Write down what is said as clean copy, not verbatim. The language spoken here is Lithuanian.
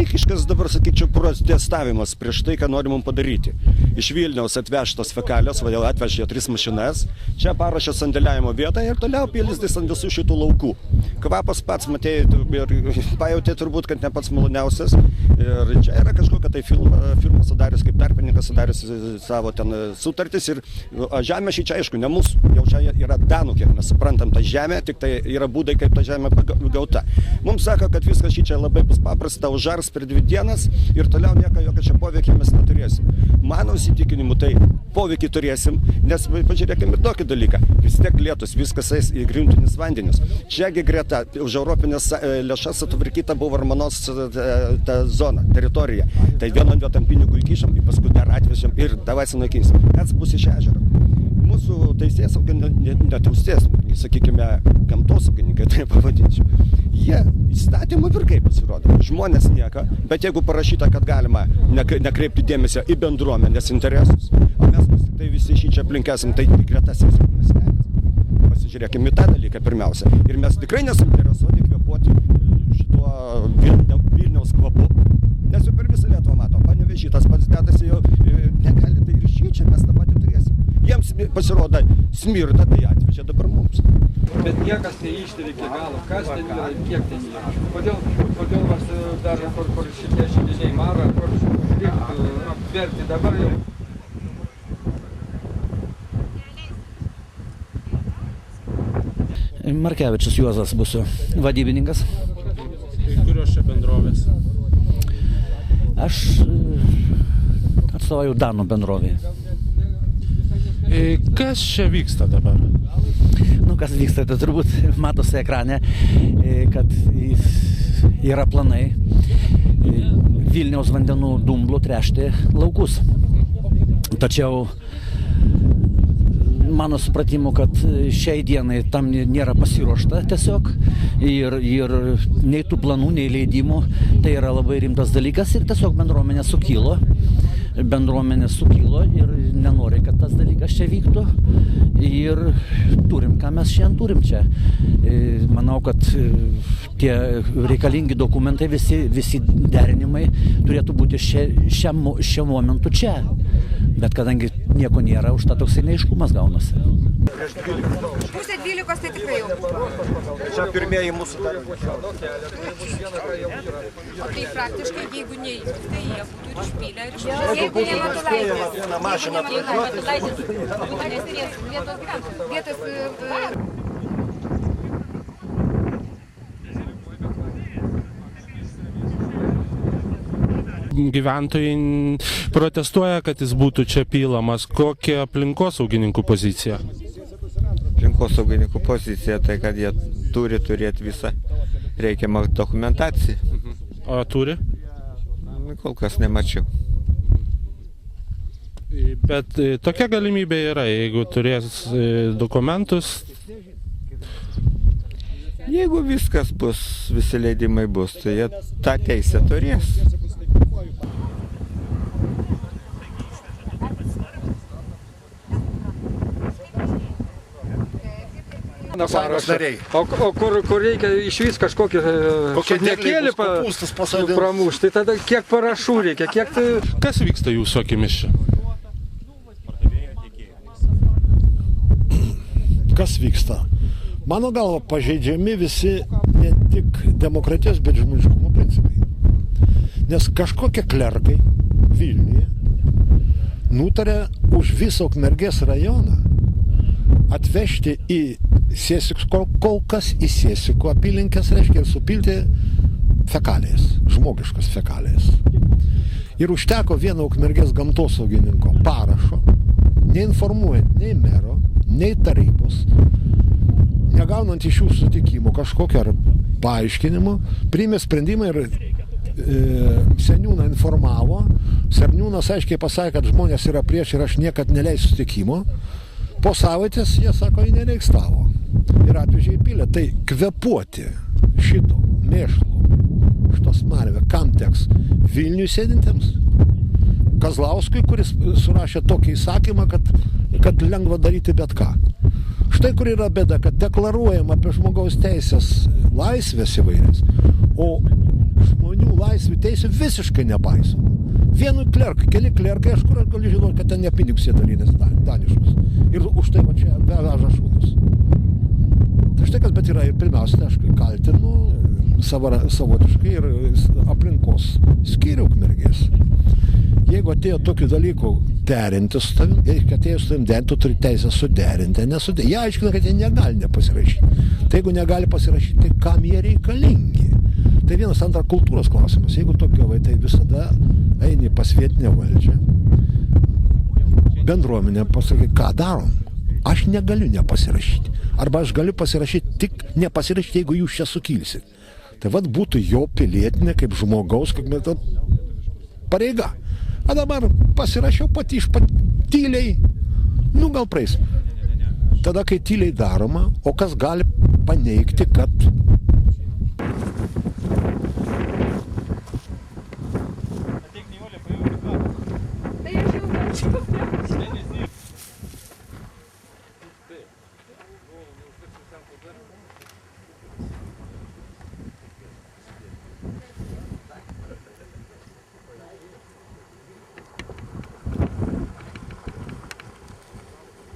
vaikiškas dabar, sakyčiau, protestavimas prieš tai, ką nori mums padaryti. Iš Vilniaus atvežtos fekalės, vadėl atvežė 3 mašinas, čia parašė sandėliavimo vietą ir toliau pildys ant visų šitų laukų. Kvapas pats matėjai ir pajutė turbūt, kad ne pats maloniausias. Ir čia yra kažkokia tai firma sudarius, kaip tarpininkas sudarius savo ten sutartis ir žemė šį čia, aišku, ne mūsų, jau čia yra danų, kiek mes suprantam tą žemę, tik tai yra būdai, kaip ta žemė gauta. Mums sako, kad viskas šį čia labai bus paprasta, užars per 2 dienas ir toliau jokio čia poveikio mes neturėsim. Mano įsitikinimu, tai poveikį turėsim, nes pažiūrėkime ir tokį dalyką. Vis tiek lietus, viskas eis į gruntinius vandenius. Čiagi greta už europinės lėšas sutvarkyta buvo Armanos ta zona, teritorija. Tai vienam vietam pinigų įkišam, paskui dar atvežam ir davai sunaikinsim. Kas bus iš ežero? Mūsų teisėsaugininkai, sakykime, gamtosaugininkai, tai pavadinčiau. Jie įstatymų virgai pasirodo. Žmonės nieko, bet jeigu parašyta, kad galima nekreipti dėmesio į bendruomenės interesus, o mes tai visi šį čia aplink esam, tai gretas mes kelias. Pasižiūrėkime į tą dalyką pirmiausia. Ir mes tikrai nesuinteresuoti kvėpuoti šituo Vilniaus kvapu. Nes jau per visą Lietuvą matom, Panevėžy tas pats dedasi jau negali, tai ir šį čia mes tą patį turėsim. Jiems pasirodo smirda, tai atvežė dabar mums. Bet niekas neištyrė iki galo, kas ten yra, kiek ten yra. Kodėl vas dar kur šitie židiniai mara, kur apverti dabar jau. Markevičius Juozas būsiu vadybininkas. Tai kurios čia bendrovės? Aš atstovauju danų bendrovėje. Kas čia vyksta dabar? Nu, kas vyksta, tai turbūt matosi ekrane, kad yra planai Vilniaus vandenų dumblų tręšti laukus. Tačiau mano supratimu, kad šiai dienai tam nėra pasiruošta tiesiog ir nei tų planų, nei leidimų. Tai yra labai rimtas dalykas ir tiesiog bendruomenė sukilo ir nenori, kad tas dalykas čia vyktų. Ir turim, ką mes šiandien turim čia. Manau, kad tie reikalingi dokumentai, visi derinimai turėtų būti šiuo momentu čia. Bet kadangi nieko nėra, už tą toksai neaiškumas gaunasi. Pusė 12 tai tikrai jau. Čia pirmieji mūsų darbai. O tai praktiškai, jeigu neįvyksta, tai jie būtų ir išpylę ir išpylę. Jeigu jie Matulaitės. Vieną mašiną. Vietos Gyventojai protestuoja, kad jis būtų čia pylamas. Kokia aplinkosaugininkų pozicija? Aplinkosaugininkų pozicija tai, kad jie turi turėti visą reikiamą dokumentaciją. O turi? Kol kas nemačiau. Bet tokia galimybė yra, jeigu turės dokumentus. Jeigu viskas bus, visi leidimai bus, tai jie tą teisę turės. O kur reikia išvis kažkokį šaknekėlį pramušti, tai tada kiek parašų reikia, kiek tai... Kas vyksta jūsų akimis čia? Kas vyksta? Mano galva, pažeidžiami visi ne tik demokratijos, bet žmoniškumo principai. Nes kažkokie klerkai Vilniuje nutarė už visą Ukmergės rajoną atvežti į Siesikų, kol kas į Siesikų apylinkės, reiškia, ir supilti fekalijas, žmogiškas fekalijas. Ir užteko vieno Ukmergės gamtosaugininko parašo, neinformuojant nei mero, nei tarybos, negaunant iš jų sutikimo kažkokio ar paaiškinimo, priėmė sprendimą ir seniūną informavo. Seniūnas aiškiai pasakė, kad žmonės yra prieš ir aš niekad neleisiu sutikimo. Po savaitės jie sako, jie nereiks tavo. Ir atvežė į pilę. Tai kvepuoti šito mėšlo, šito smarvę, kam teks? Vilniui sėdintiems? Kazlauskui, kuris surašė tokį įsakymą, kad lengva daryti bet ką. Štai kur yra bėda, kad deklaruojama apie žmogaus teisės laisvės įvairias, o žmonių laisvių teisų visiškai nepaisoma. Keli klerkai, aš galiu žinoti, kad ten ne pinigus jie dalinės daniškus. Ir už tai va čia veža šūnus. Tai štai kas, bet yra ir pirmiausia, aš kaltinu savotiškai ir aplinkos skyrių Ukmergės. Jeigu atėjo tokių dalykų derinti su tavim, jeigu atėjo su tavim derinti, tu turi teisę suderinti, nesuderinti. Jie aiškina, kad jie negali nepasirašyti. Tai jeigu negali pasirašyti, tai kam jie reikalingi? Tai vienas antra kultūros klausimas. Jeigu tu gavai, tai visada eini pas vietinę valdžią, bendruomenę pasakai, ką darom. Aš negaliu nepasirašyti. Arba aš galiu pasirašyti, tik nepasirašyti, jeigu jūs čia sukilsit. Tai vad būtų jo pilietinė kaip žmogaus, kaip pareiga. O dabar pasirašiau pati tyliai, gal praeis. Tada, kai tyliai daroma, o kas gali paneigti, kad Tai aš jau